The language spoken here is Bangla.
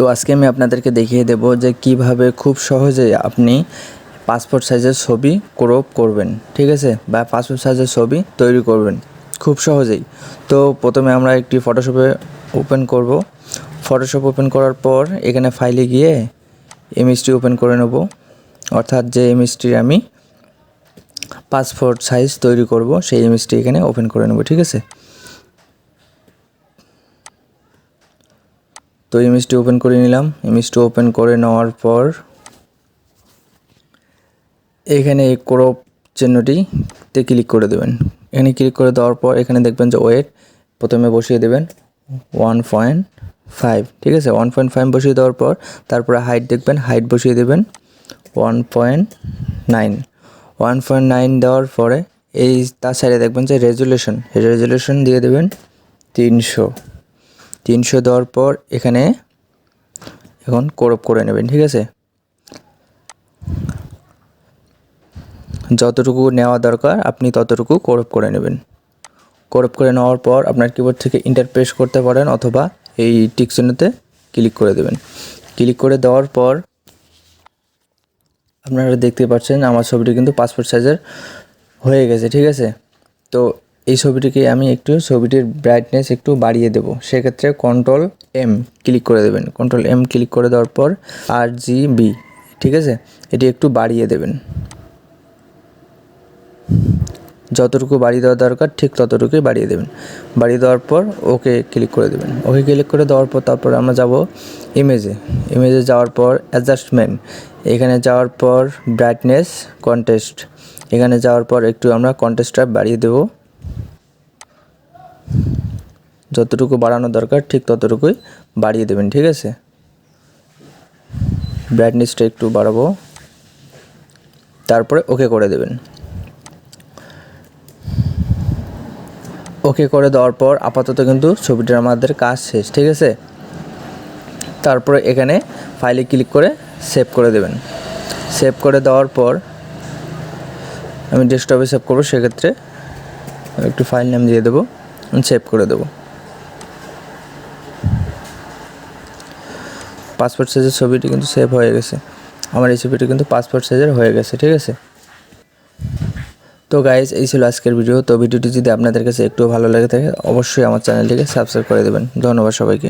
তো আজকে আমি আপনাদেরকে দেখিয়ে দেব যে কিভাবে খুব সহজেই আপনি পাসপোর্ট সাইজের ছবি ক্রপ করবেন, ঠিক আছে, বা পাসপোর্ট সাইজের ছবি তৈরি করবেন খুব সহজেই। তো প্রথমে আমরা একটি ফটোশপে ওপেন করব। ফটোশপ ওপেন করার পর এখানে ফাইলে গিয়ে ইমেজটি ওপেন করে নেব, অর্থাৎ যে ইমেজটি আমি পাসপোর্ট সাইজ তৈরি করব সেই ইমেজটি এখানে ওপেন করে নেব, ঠিক আছে। তো ইমেজটি ওপেন করে নিলাম। ইমেজটি ওপেন করে নেওয়ার পর এখানে এই ক্রপ চিহ্নটিতে ক্লিক করে দেবেন। এখানে ক্লিক করে দেওয়ার পর এখানে দেখবেন যে ওয়েট প্রথমে বসিয়ে দেবেন 1.5, ঠিক আছে। 1.5 বসিয়ে দেওয়ার পর তারপরে হাইট দেখবেন, হাইট বসিয়ে দেবেন 1.9। 1.9 দেওয়ার পরে এই তার সাইডে দেখবেন যে রেজুলেশন দিয়ে দেবেন 300 দেওয়ার পর এখানে এখন ক্রপ করে নেবেন, ঠিক আছে। যতটুকু নেওয়া দরকার আপনি ততটুকু ক্রপ করে নেবেন। ক্রপ করে নেওয়ার পর আপনার কিবোর্ড থেকে এন্টার প্রেস করতে পারেন অথবা এই টিক চিহ্নতে ক্লিক করে দেবেন। ক্লিক করে দেওয়ার পর আপনারা দেখতে পাচ্ছেন আমার ছবিটি কিন্তু পাসপোর্ট সাইজের হয়ে গেছে, ঠিক আছে। তো এই ছবিটিকে আমি ছবিটির ব্রাইটনেস একটু বাড়িয়ে দেব। সেক্ষেত্রে কন্ট্রোল এম ক্লিক করে দেবেন। কন্ট্রোল এম ক্লিক করে দেওয়ার পর RGB, ঠিক আছে, এটি একটু বাড়িয়ে দেবেন। যতটুকু বাড়িয়ে দেওয়া দরকার ঠিক ততটুকুই বাড়িয়ে দেবেন। বাড়িয়ে দেওয়ার পর ওকে ক্লিক করে দেবেন। ওকে ক্লিক করে দেওয়ার পর তারপর আমরা যাব ইমেজে যাওয়ার পর অ্যাডজাস্টমেন্ট, এখানে যাওয়ার পর ব্রাইটনেস কন্ট্রাস্ট, এখানে যাওয়ার পর একটু আমরা কন্ট্রাস্টটা বাড়িয়ে দেব। যতটুকু বাড়ানো দরকার ঠিক ততটুকুই বাড়িয়ে দেবেন, ঠিক আছে। ব্রাইটনেসটা একটু বাড়াবো, তারপরে ওকে করে দেবেন। ওকে করে দেওয়ার পর আপাতত কিন্তু ছবিটার আমাদের কাজ শেষ, ঠিক আছে। তারপরে এখানে ফাইলে ক্লিক করে সেভ করে দেবেন। সেভ করে দেওয়ার পর আমি ডেস্কটপে সেভ করবো, সেক্ষেত্রে একটু ফাইল নেম দিয়ে দেবো, সেভ করে দেবো। পাসপোর্ট সাইজের ছবিটি কিন্তু সেভ হয়ে গেছে। আমার এই ছবিটি কিন্তু পাসপোর্ট সাইজের হয়ে গেছে, ঠিক আছে। তো গাইজ, এই ছিল আজকের ভিডিও। তো ভিডিওটি যদি আপনাদের কাছে একটু ভালো লেগে থাকে অবশ্যই আমার চ্যানেলটিকে সাবস্ক্রাইব করে দেবেন। ধন্যবাদ সবাইকে।